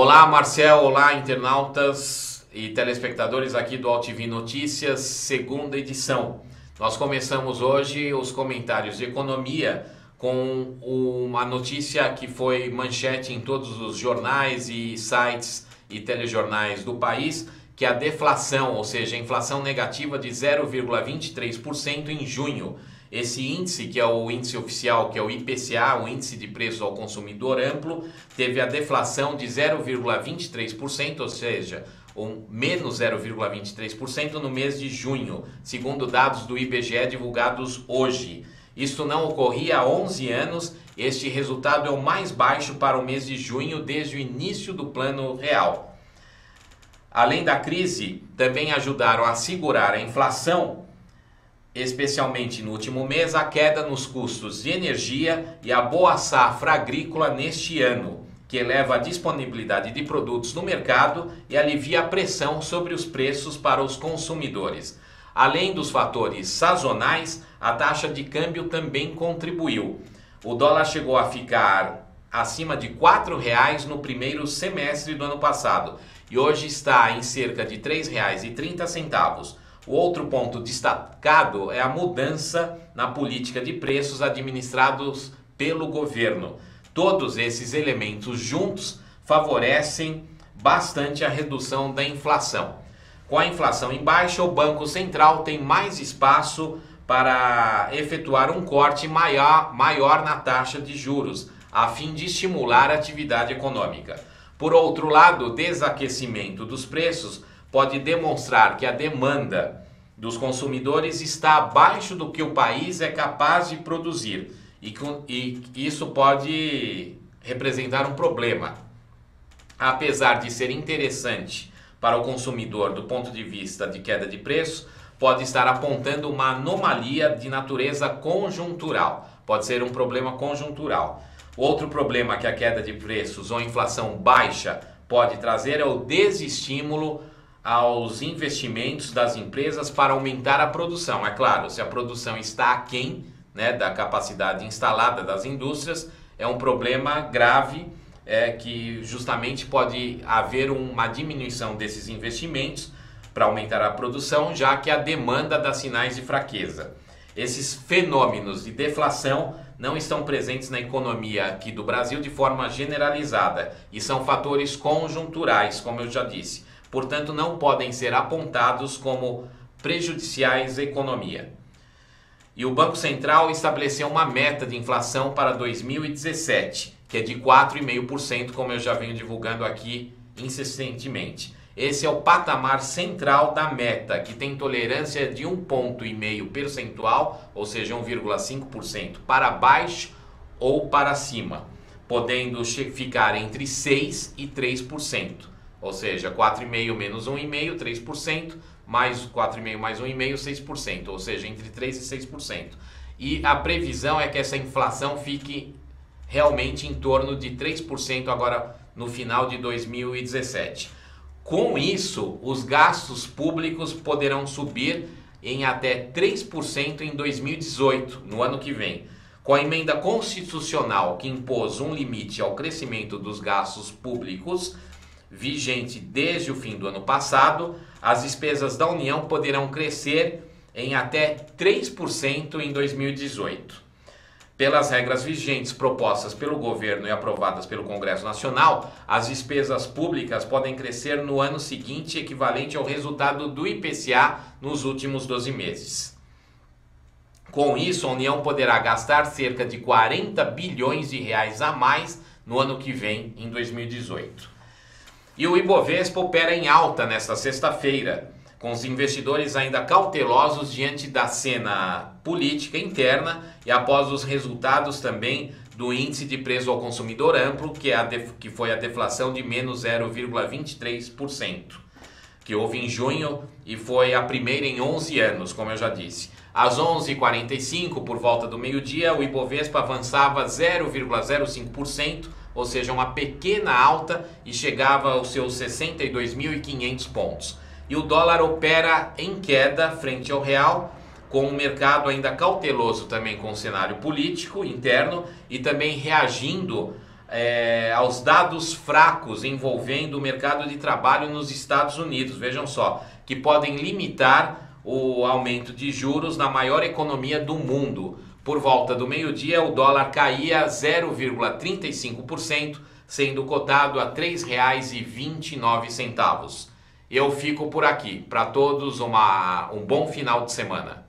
Olá, Marcel, olá, internautas e telespectadores aqui do AltV Notícias, segunda edição. Nós começamos hoje os comentários de economia com uma notícia que foi manchete em todos os jornais e sites e telejornais do país, que é a deflação, ou seja, a inflação negativa de 0,23% em junho. Esse índice, que é o índice oficial, que é o IPCA, o Índice de Preços ao Consumidor Amplo, teve a deflação de 0,23%, ou seja, menos 0,23% no mês de junho, segundo dados do IBGE divulgados hoje. Isto não ocorria há 11 anos, este resultado é o mais baixo para o mês de junho desde o início do Plano Real. Além da crise, também ajudaram a segurar a inflação, especialmente no último mês, a queda nos custos de energia e a boa safra agrícola neste ano, que eleva a disponibilidade de produtos no mercado e alivia a pressão sobre os preços para os consumidores. Além dos fatores sazonais, a taxa de câmbio também contribuiu. O dólar chegou a ficar acima de R$ 4,00 no primeiro semestre do ano passado e hoje está em cerca de R$ 3,30. O outro ponto destacado é a mudança na política de preços administrados pelo governo. Todos esses elementos juntos favorecem bastante a redução da inflação. Com a inflação em baixa, o Banco Central tem mais espaço para efetuar um corte maior na taxa de juros, a fim de estimular a atividade econômica. Por outro lado, o desaquecimento dos preços pode demonstrar que a demanda dos consumidores está abaixo do que o país é capaz de produzir e isso pode representar um problema. Apesar de ser interessante para o consumidor do ponto de vista de queda de preço, pode estar apontando uma anomalia de natureza conjuntural, pode ser um problema conjuntural. Outro problema que a queda de preços ou inflação baixa pode trazer é o desestímulo aos investimentos das empresas para aumentar a produção. É claro, se a produção está aquém, da capacidade instalada das indústrias, é um problema grave, que justamente pode haver uma diminuição desses investimentos para aumentar a produção, já que a demanda dá sinais de fraqueza. Esses fenômenos de deflação não estão presentes na economia aqui do Brasil de forma generalizada e são fatores conjunturais, como eu já disse. Portanto, não podem ser apontados como prejudiciais à economia. E o Banco Central estabeleceu uma meta de inflação para 2017, que é de 4,5%, como eu já venho divulgando aqui insistentemente. Esse é o patamar central da meta, que tem tolerância de 1,5 ponto percentual, ou seja, 1,5% para baixo ou para cima, podendo ficar entre 6% e 3%. Ou seja, 4,5% menos 1,5%, 3%, mais 4,5% mais 1,5%, 6%, ou seja, entre 3% e 6%. E a previsão é que essa inflação fique realmente em torno de 3% agora no final de 2017. Com isso, os gastos públicos poderão subir em até 3% em 2018, no ano que vem. Com a emenda constitucional que impôs um limite ao crescimento dos gastos públicos, vigente desde o fim do ano passado, as despesas da União poderão crescer em até 3% em 2018. Pelas regras vigentes propostas pelo governo e aprovadas pelo Congresso Nacional, as despesas públicas podem crescer no ano seguinte, equivalente ao resultado do IPCA nos últimos 12 meses. Com isso, a União poderá gastar cerca de 40 bilhões de reais a mais no ano que vem, em 2018. E o Ibovespa opera em alta nesta sexta-feira, com os investidores ainda cautelosos diante da cena política interna e após os resultados também do Índice de Preço ao Consumidor Amplo, que foi a deflação de menos 0,23%, que houve em junho e foi a primeira em 11 anos, como eu já disse. Às 11h45, por volta do meio-dia, o Ibovespa avançava 0,05%, ou seja, uma pequena alta e chegava aos seus 62.500 pontos. E o dólar opera em queda frente ao real, com o mercado ainda cauteloso também com o cenário político interno e também reagindo aos dados fracos envolvendo o mercado de trabalho nos Estados Unidos, vejam só, que podem limitar o aumento de juros na maior economia do mundo. Por volta do meio-dia, o dólar caía 0,35%, sendo cotado a R$ 3,29. Eu fico por aqui. Para todos, um bom final de semana.